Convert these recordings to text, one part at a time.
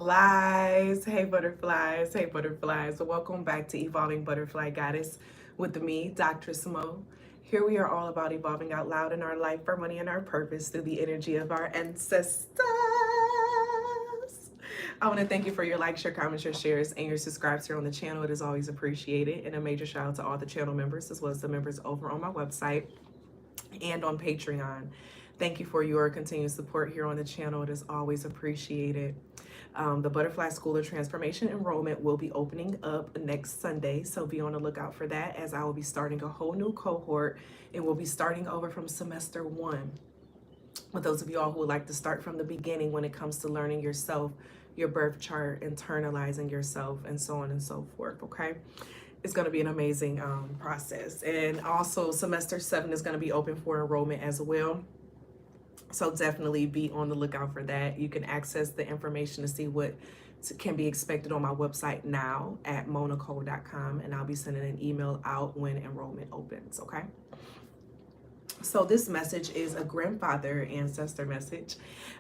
Butterflies. Hey butterflies. Hey butterflies. Welcome back to Evolving Butterfly Goddess with me, Doctress. Here we are all about evolving out loud in our life, our money, and our purpose through the energy of our ancestors. I want to thank you for your likes, your comments, your shares, and your subscribes here on the channel. It is always appreciated. And a major shout out to all the channel members as well as the members over on my website and on Patreon. Thank you for your continued support here on the channel. It is always appreciated. The Butterfly School of Transformation enrollment will be opening up next Sunday, so be on the lookout for that, as I will be starting a whole new cohort and we'll be starting over from semester 1. With those of you all who would like to start from the beginning when it comes to learning yourself, your birth chart, internalizing yourself, and so on and so forth, okay? It's going to be an amazing process. And also semester 7 is going to be open for enrollment as well. So definitely be on the lookout for that. You can access the information to see what can be expected on my website now at monicole.com, and I'll be sending an email out when enrollment opens, okay? So this message is a grandfather ancestor message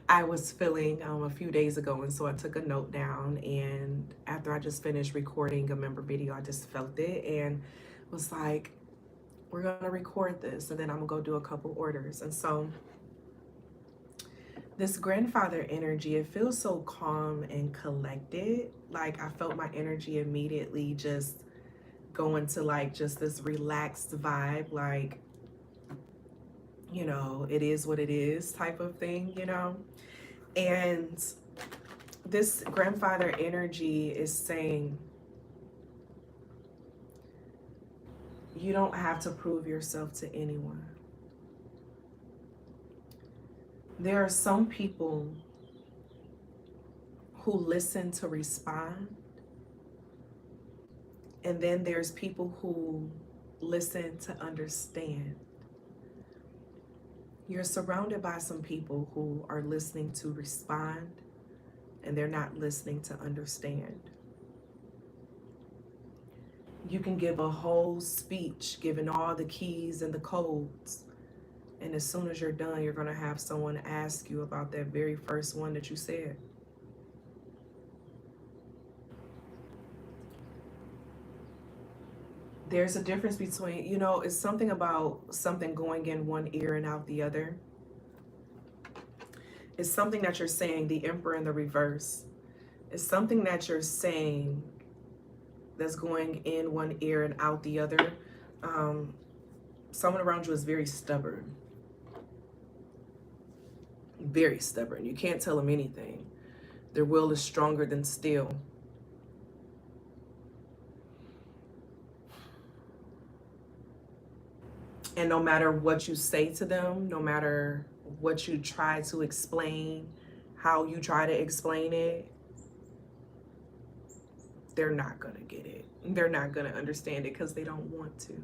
I was feeling a few days ago, and so I took a note down, and after I just finished recording a member video, I just felt it and was like, we're gonna record this, and then I'm gonna go do a couple orders. And so this grandfather energy, it feels so calm and collected. Like I felt my energy immediately just go into like just this relaxed vibe, like, you know, it is what it is type of thing, you know? And this grandfather energy is saying, you don't have to prove yourself to anyone. There are some people who listen to respond, and then there's people who listen to understand. You're surrounded by some people who are listening to respond, and they're not listening to understand. You can give a whole speech, giving all the keys and the codes, and as soon as you're done, you're going to have someone ask you about that very first one that you said. There's a difference between, you know, it's something about something going in one ear and out the other. It's something that you're saying, the Emperor in the reverse. It's something that you're saying that's going in one ear and out the other. Someone around you is very stubborn. Very stubborn. You can't tell them anything. Their will is stronger than steel. And no matter what you say to them, no matter what you try to explain, how you try to explain it, they're not going to get it. They're not going to understand it because they don't want to.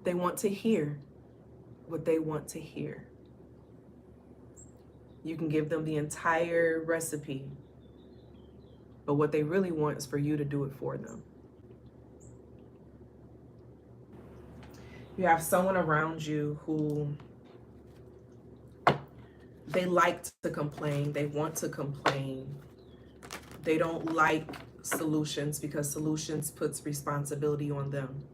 They want to hear what they want to hear. You can give them the entire recipe, but what they really want is for you to do it for them. You have someone around you who they like to complain, they want to complain. They don't like solutions because solutions puts responsibility on them.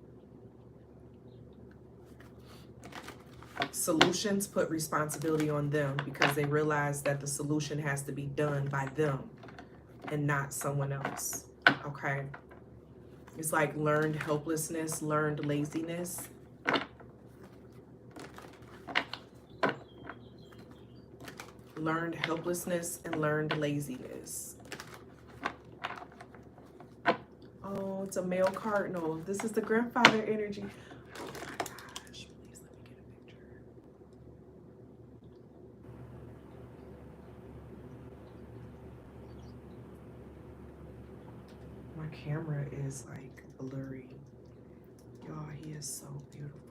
Solutions put responsibility on them because they realize that the solution has to be done by them and not someone else, okay? It's like learned helplessness, learned laziness. Learned helplessness and learned laziness. Oh, it's a male cardinal. This is the grandfather energy. My camera is like blurry. Y'all, he is so beautiful.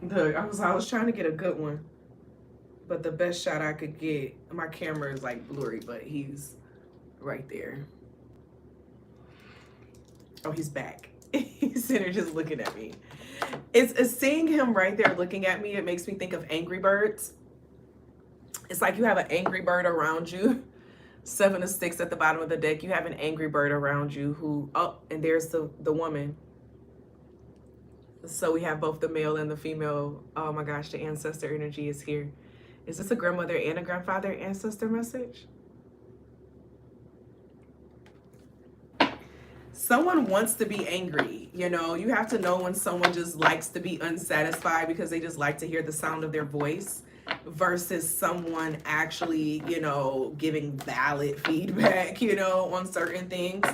Look, I was trying to get a good one, but the best shot I could get, my camera is like blurry, but he's right there. Oh, he's back. He's sitting there just looking at me. It's seeing him right there looking at me. It makes me think of Angry Birds. It's like you have an angry bird around you. 7 of 6 at the bottom of the deck. You have an angry bird around you who, oh, and there's the woman. So we have both the male and the female. Oh my gosh, the ancestor energy is here. Is this a grandmother and a grandfather ancestor message? Someone wants to be angry. You know, you have to know when someone just likes to be unsatisfied because they just like to hear the sound of their voice, versus someone actually, you know, giving valid feedback, you know, on certain things.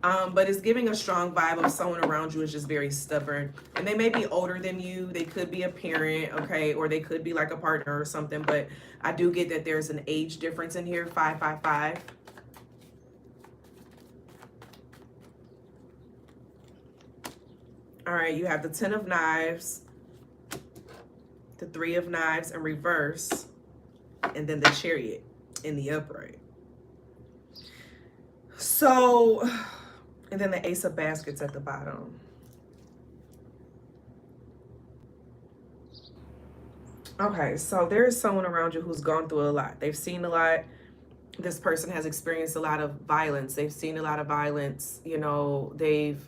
But it's giving a strong vibe of someone around you is just very stubborn. And they may be older than you. They could be a parent, okay? Or they could be like a partner or something. But I do get that there's an age difference in here, 555. All right, you have the 10 of Knives, the 3 of Knives in reverse, and then the Chariot in the upright. So, and then the Ace of Baskets at the bottom. Okay, so there is someone around you who's gone through a lot. They've seen a lot. This person has experienced a lot of violence. They've seen a lot of violence. You know, they've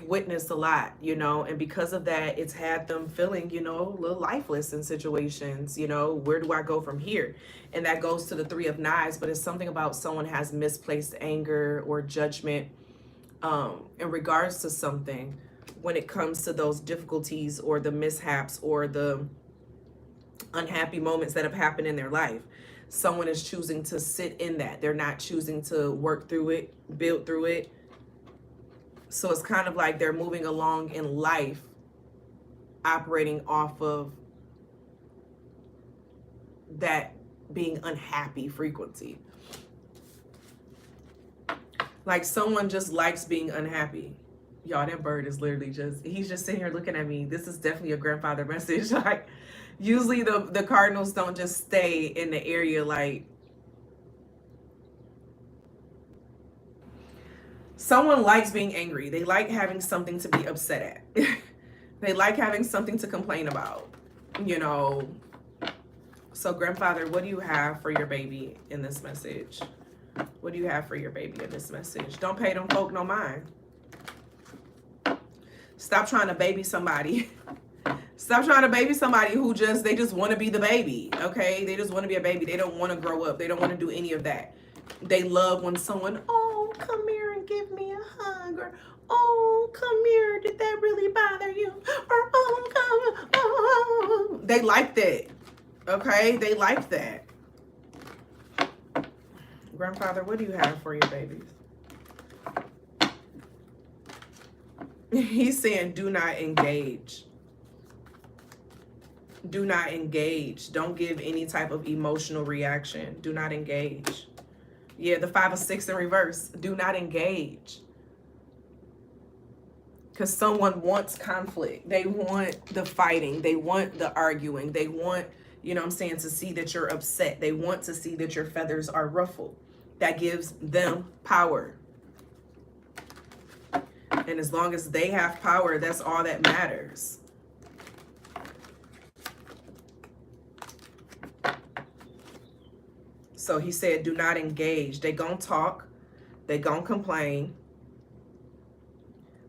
witnessed a lot, you know, and because of that, it's had them feeling, you know, a little lifeless in situations. You know, where do I go from here? And that goes to the 3 of Knives, but it's something about someone has misplaced anger or judgment in regards to something when it comes to those difficulties or the mishaps or the unhappy moments that have happened in their life. Someone is choosing to sit in that. They're not choosing to work through it, build through it. So it's kind of like they're moving along in life, operating off of that being unhappy frequency. Like someone just likes being unhappy. Y'all, that bird is literally just, he's just sitting here looking at me. This is definitely a grandfather message. Like, usually the cardinals don't just stay in the area. Like, someone likes being angry. They like having something to be upset at. They like having something to complain about, you know. So grandfather, what do you have for your baby in this message? What do you have for your baby in this message? Don't pay them folk no mind. Stop trying to baby somebody. Stop trying to baby somebody who they just want to be the baby, okay? They just want to be a baby. They don't want to grow up. They don't want to do any of that. They love when someone, oh, come here and give me a hug, or oh, come here, did that really bother you? Or oh, come, oh. They like that, okay? They like that. Grandfather, what do you have for your babies? He's saying do not engage. Do not engage. Don't give any type of emotional reaction. Do not engage. Yeah, the 5 of 6 in reverse. Do not engage. Because someone wants conflict. They want the fighting. They want the arguing. They want, you know what I'm saying, to see that you're upset. They want to see that your feathers are ruffled. That gives them power. And as long as they have power, that's all that matters. So he said, do not engage. They gonna talk. They gonna complain.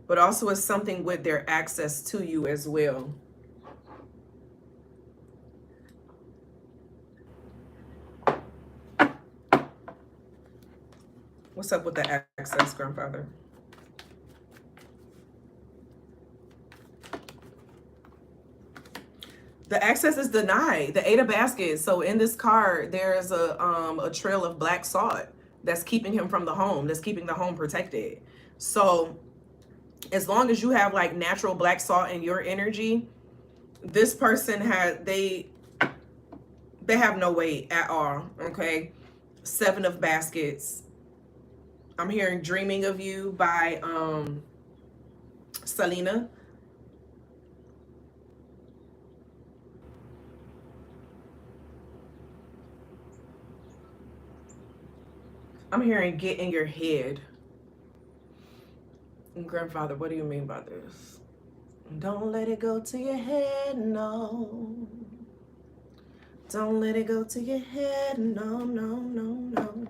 But also it's something with their access to you as well. What's up with the access, grandfather? The access is denied. The 8 of Baskets. So in this card, there's a trail of black salt that's keeping him from the home. That's keeping the home protected. So as long as you have like natural black salt in your energy, this person they have no weight at all. Okay. 7 of Baskets. I'm hearing Dreaming of You by Selena. I'm hearing Get in Your Head. And grandfather, what do you mean by this? Don't let it go to your head, no. Don't let it go to your head, no, no, no, no.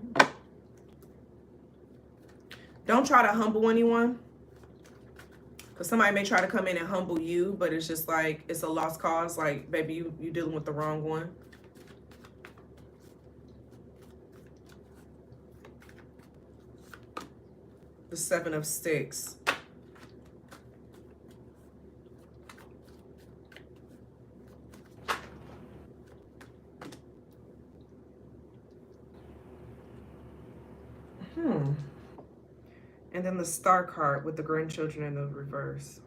Don't try to humble anyone. Because somebody may try to come in and humble you, but it's just like, it's a lost cause. Like, baby, you dealing with the wrong one. The 7 of Sticks. And then the Star card with the grandchildren in the reverse.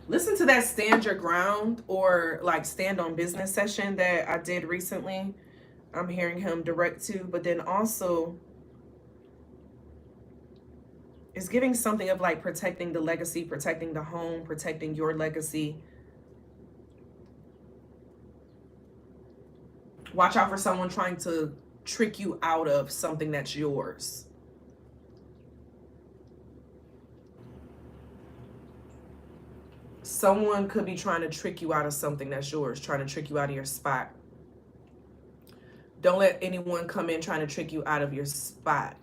Listen to that Stand Your Ground or like Stand on Business session that I did recently. I'm hearing him direct to, but then also it's giving something of like protecting the legacy, protecting the home, protecting your legacy. Watch out for someone trying to trick you out of something that's yours. Someone could be trying to trick you out of something that's yours, trying to trick you out of your spot. Don't let anyone come in trying to trick you out of your spot.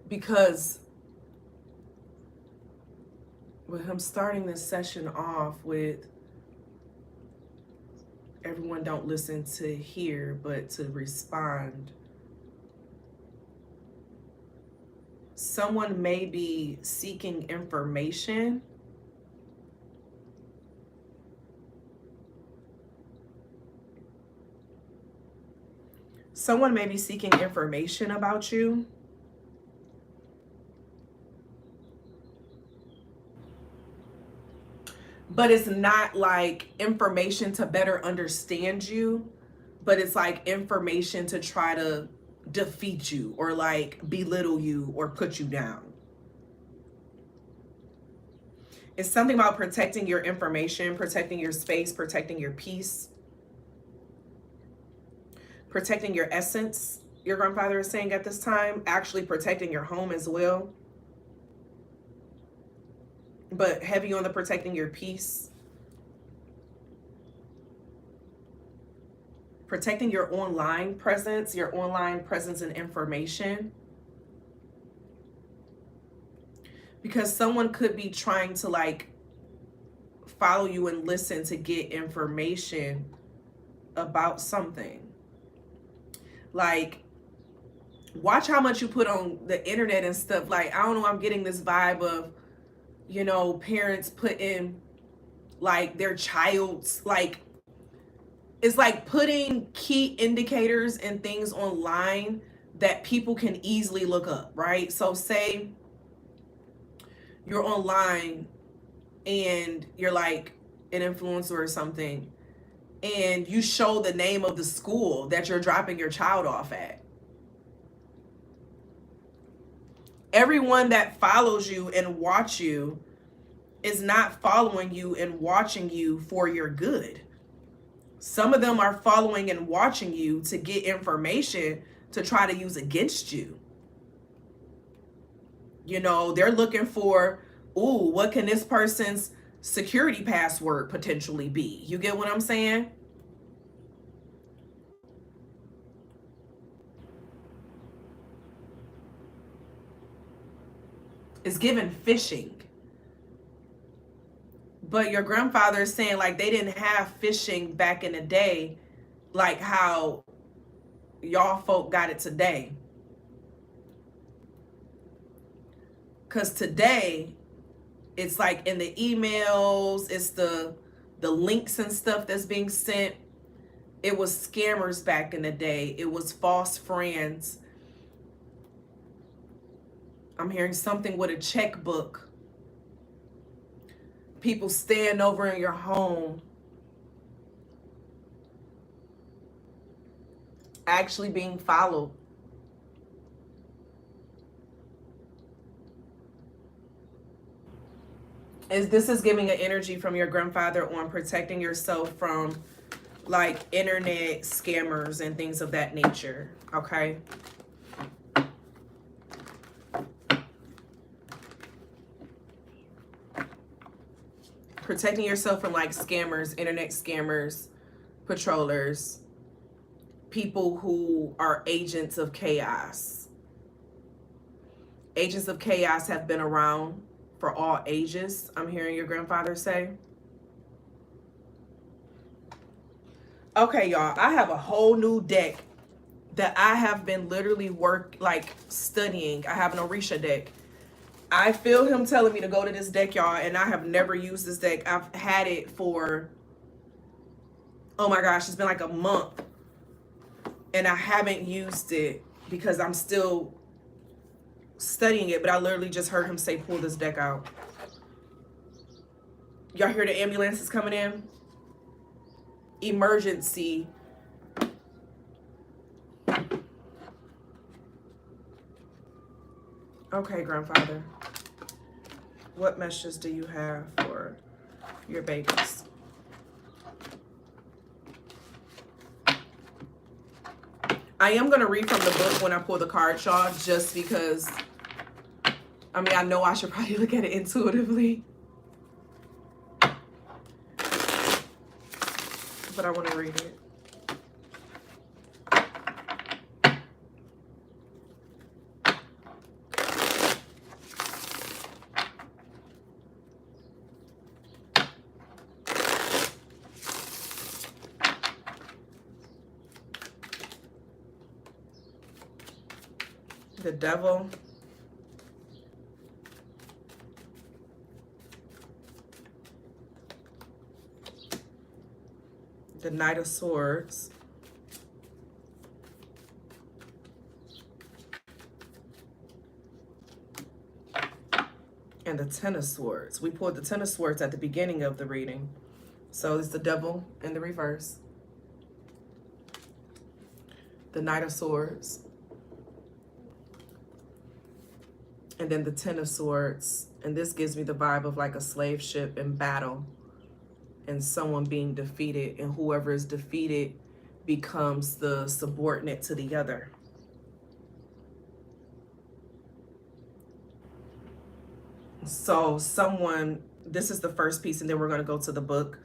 Because with him starting this session off with everyone don't listen to hear, but to respond. Someone may be seeking information. Someone may be seeking information about you. But it's not like information to better understand you, but it's like information to try to defeat you or like belittle you or put you down. It's something about protecting your information, protecting your space, protecting your peace, protecting your essence, your grandfather is saying at this time, actually protecting your home as well. But heavy on the protecting your peace. Protecting your online presence and information. Because someone could be trying to like follow you and listen to get information about something. Like, watch how much you put on the internet and stuff. Like, I don't know, I'm getting this vibe of, you know, parents put in like their child's like, it's like putting key indicators and things online that people can easily look up, right? So say you're online and you're like an influencer or something, and you show the name of the school that you're dropping your child off at. Everyone that follows you and watch you is not following you and watching you for your good. Some of them are following and watching you to get information to try to use against you. You know, they're looking for, ooh, what can this person's security password potentially be? You get what I'm saying? It's given phishing. But your grandfather is saying like they didn't have phishing back in the day, like how y'all folk got it today. Because today, it's like in the emails, it's the links and stuff that's being sent. It was scammers back in the day. It was false friends. I'm hearing something with a checkbook. People staying over in your home. Actually being followed. This is giving an energy from your grandfather on protecting yourself from like internet scammers and things of that nature, okay? Protecting yourself from like scammers, internet scammers, patrollers, people who are agents of chaos. Agents of chaos have been around for all ages, I'm hearing your grandfather say. Okay, y'all, I have a whole new deck that I have been literally studying. I have an Orisha deck. I feel him telling me to go to this deck, y'all, and I have never used this deck. I've had it for, oh my gosh, it's been like a month, and I haven't used it because I'm still studying it, but I literally just heard him say, pull this deck out. Y'all hear the ambulance is coming in? Emergency. Okay, grandfather. What messages do you have for your babies? I am going to read from the book when I pull the card, y'all, just because, I mean, I know I should probably look at it intuitively, but I want to read it. The Devil, the Knight of Swords, and the Ten of Swords. We pulled the Ten of Swords at the beginning of the reading. So it's the Devil in the reverse, the Knight of Swords, and then the Ten of Swords. And this gives me the vibe of like a slave ship in battle and someone being defeated, and whoever is defeated becomes the subordinate to the other. So someone, this is the first piece, and then we're going to go to the book.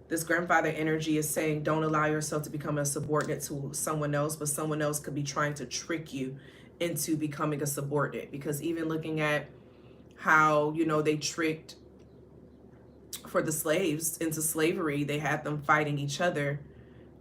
This grandfather energy is saying, don't allow yourself to become a subordinate to someone else, but someone else could be trying to trick you into becoming a subordinate. Because even looking at how, you know, they tricked for the slaves into slavery, they had them fighting each other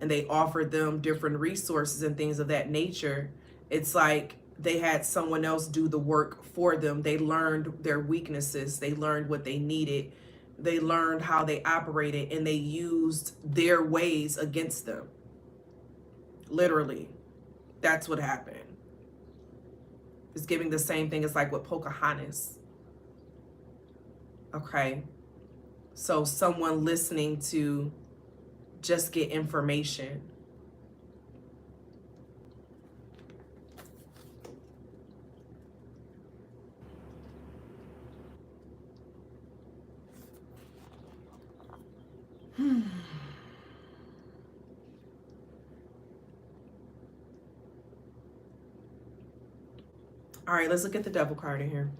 and they offered them different resources and things of that nature. It's like they had someone else do the work for them. They learned their weaknesses. They learned what they needed. They learned how they operated, and they used their ways against them. Literally, that's what happened. It's giving the same thing as like with Pocahontas. Okay. So someone listening to just get information. All right, let's look at the Devil card in here.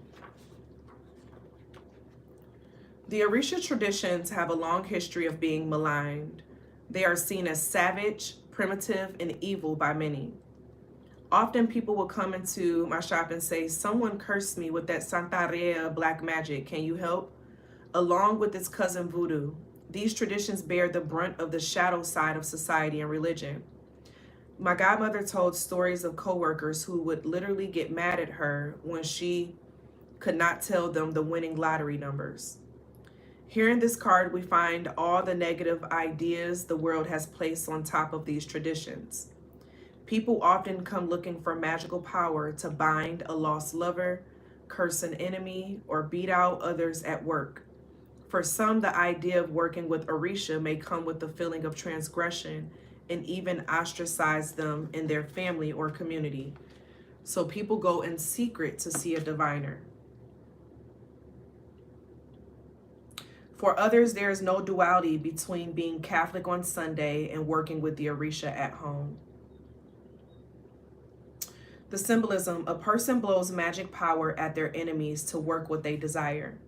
The Orisha traditions have a long history of being maligned. They are seen as savage, primitive, and evil by many. Often people will come into my shop and say, someone cursed me with that Santeria black magic. Can you help? Along with its cousin voodoo, these traditions bear the brunt of the shadow side of society and religion. My godmother told stories of coworkers who would literally get mad at her when she could not tell them the winning lottery numbers. Here in this card, we find all the negative ideas the world has placed on top of these traditions. People often come looking for magical power to bind a lost lover, curse an enemy, or beat out others at work. For some, the idea of working with Orisha may come with the feeling of transgression and even ostracize them in their family or community. So people go in secret to see a diviner. For others, there is no duality between being Catholic on Sunday and working with the Orisha at home. The symbolism: a person blows magic power at their enemies to work what they desire.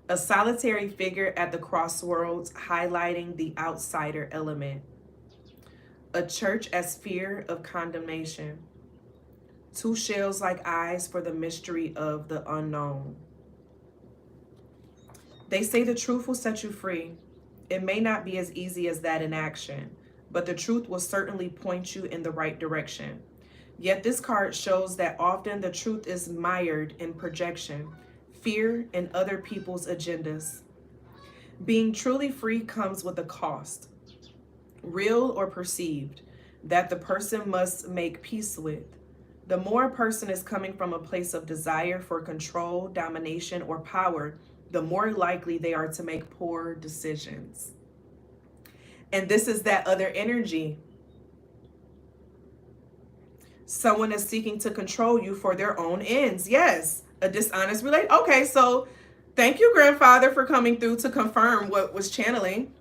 A solitary figure at the crossroads, highlighting the outsider element. A church as fear of condemnation. Two shells like eyes for the mystery of the unknown. They say the truth will set you free. It may not be as easy as that in action, but the truth will certainly point you in the right direction. Yet this card shows that often the truth is mired in projection, fear, and other people's agendas. Being truly free comes with a cost, real or perceived, that the person must make peace with. The more a person is coming from a place of desire for control, domination, or power, the more likely they are to make poor decisions. And this is that other energy. Someone is seeking to control you for their own ends. Yes, a dishonest relation. Okay, so thank you, grandfather, for coming through to confirm what was channeling.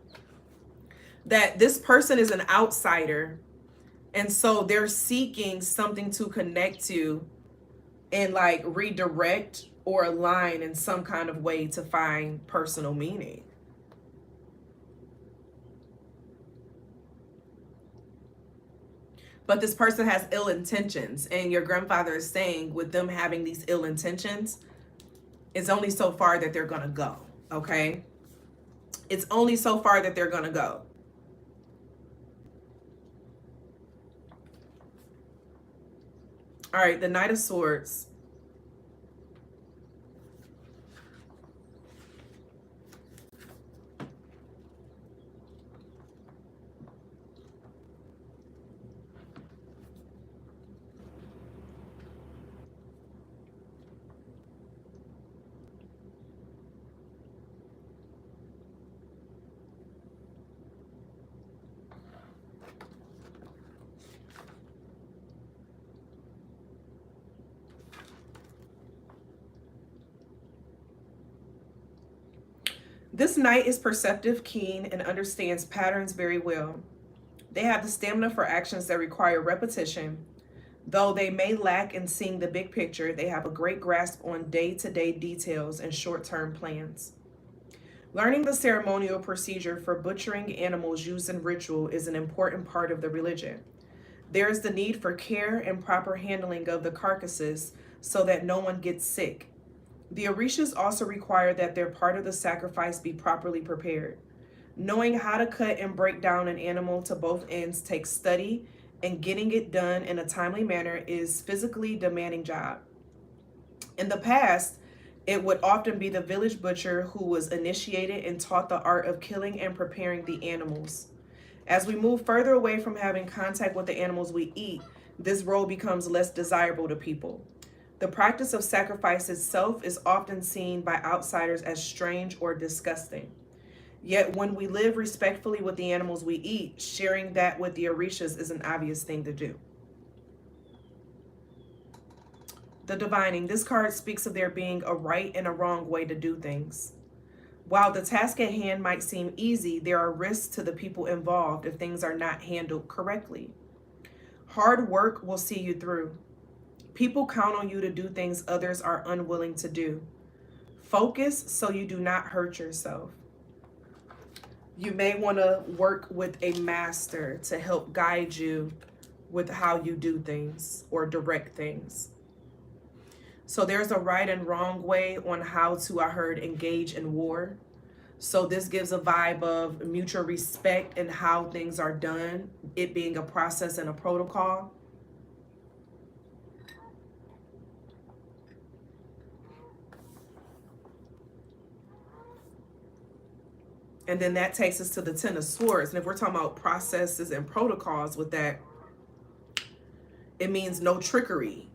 That this person is an outsider. And so they're seeking something to connect to and like redirect or align in some kind of way to find personal meaning. But this person has ill intentions, and your grandfather is saying with them having these ill intentions, it's only so far that they're going to go, okay? It's only so far that they're going to go. All right, the Knight of Swords. This knight is perceptive, keen, and understands patterns very well. They have the stamina for actions that require repetition. Though they may lack in seeing the big picture, they have a great grasp on day-to-day details and short-term plans. Learning the ceremonial procedure for butchering animals used in ritual is an important part of the religion. There is the need for care and proper handling of the carcasses so that no one gets sick. The Orishas also require that their part of the sacrifice be properly prepared. Knowing how to cut and break down an animal to both ends takes study, and getting it done in a timely manner is a physically demanding job. In the past, it would often be the village butcher who was initiated and taught the art of killing and preparing the animals. As we move further away from having contact with the animals we eat, this role becomes less desirable to people. The practice of sacrifice itself is often seen by outsiders as strange or disgusting. Yet when we live respectfully with the animals we eat, sharing that with the Orishas is an obvious thing to do. The divining. This card speaks of there being a right and a wrong way to do things. While the task at hand might seem easy, there are risks to the people involved if things are not handled correctly. Hard work will see you through. People count on you to do things others are unwilling to do. Focus so you do not hurt yourself. You may want to work with a master to help guide you with how you do things or direct things. So there's a right and wrong way on how to, I heard, engage in war. So this gives a vibe of mutual respect and how things are done, it being a process and a protocol. And then that takes us to the Ten of Swords. And if we're talking about processes and protocols with that, it means no trickery.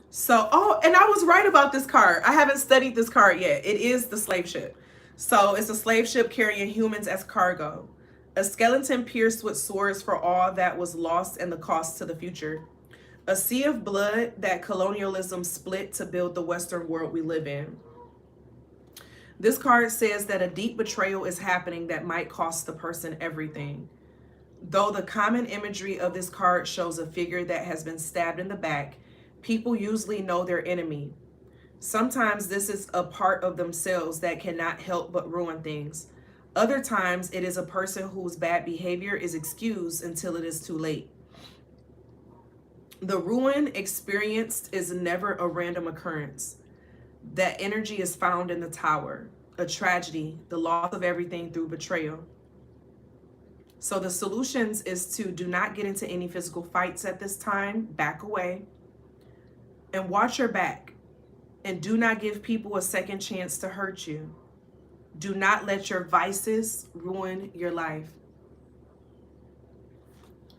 So, oh, and I was right about this card. I haven't studied this card yet. It is the slave ship. So it's a slave ship carrying humans as cargo. A skeleton pierced with swords for all that was lost and the cost to the future. A sea of blood that colonialism split to build the Western world we live in. This card says that a deep betrayal is happening that might cost the person everything. Though the common imagery of this card shows a figure that has been stabbed in the back, people usually know their enemy. Sometimes this is a part of themselves that cannot help but ruin things. Other times it is a person whose bad behavior is excused until it is too late. The ruin experienced is never a random occurrence. That energy is found in the tower, a tragedy, the loss of everything through betrayal. So the solutions is to do not get into any physical fights at this time, back away, and watch your back. And do not give people a second chance to hurt you. Do not let your vices ruin your life.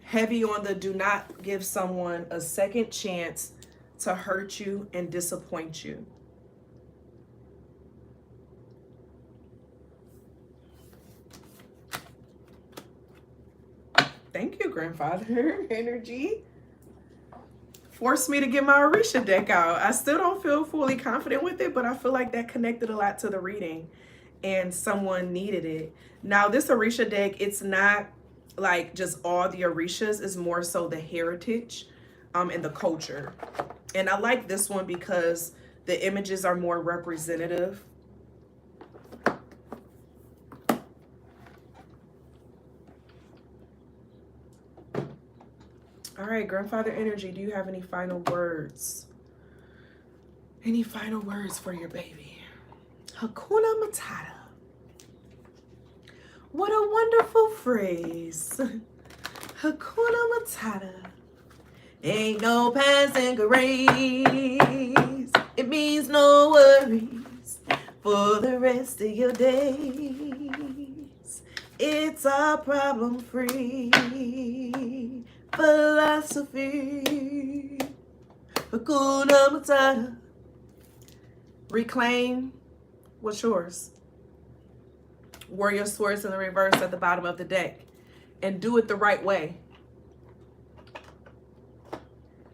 Heavy on the do not give someone a second chance to hurt you and disappoint you. Thank you, grandfather energy. Forced me to get my Orisha deck out. I still don't feel fully confident with it, but I feel like that connected a lot to the reading and someone needed it. Now, this Orisha deck, it's not like just all the Orishas, it's more so the heritage and the culture. And I like this one because the images are more representative. All right, grandfather energy, do you have any final words? Any final words for your baby? Hakuna Matata. What a wonderful phrase. Hakuna Matata. Ain't no passing grades. It means no worries for the rest of your days. It's a problem-free philosophy. Hakuna Matata. Reclaim what's yours. Warrior Swords in the reverse at the bottom of the deck. And do it the right way.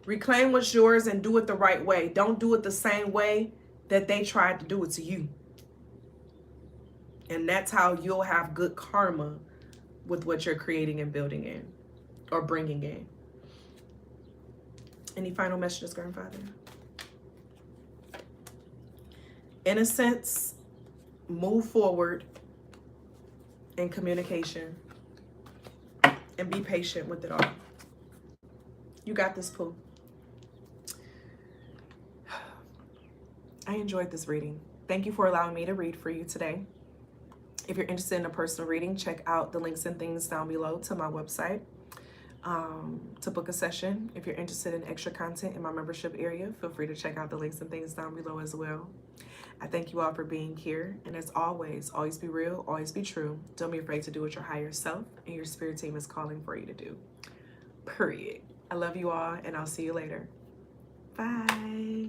Reclaim what's yours and do it the right way. Don't do it the same way that they tried to do it to you. And that's how you'll have good karma with what you're creating and building in. Or bringing in. Any final messages, grandfather? Innocence, move forward in communication, and be patient with it all. You got this, Pooh. I enjoyed this reading. Thank you for allowing me to read for you today. If you're interested in a personal reading, check out the links and things down below to my website. To book a session. If you're interested in extra content in my membership area, feel free to check out the links and things down below as well. I thank you all for being here. And as always be real, always be true. Don't be afraid to do what your higher self and your spirit team is calling for you to do. Period. I love you all, and I'll see you later. Bye.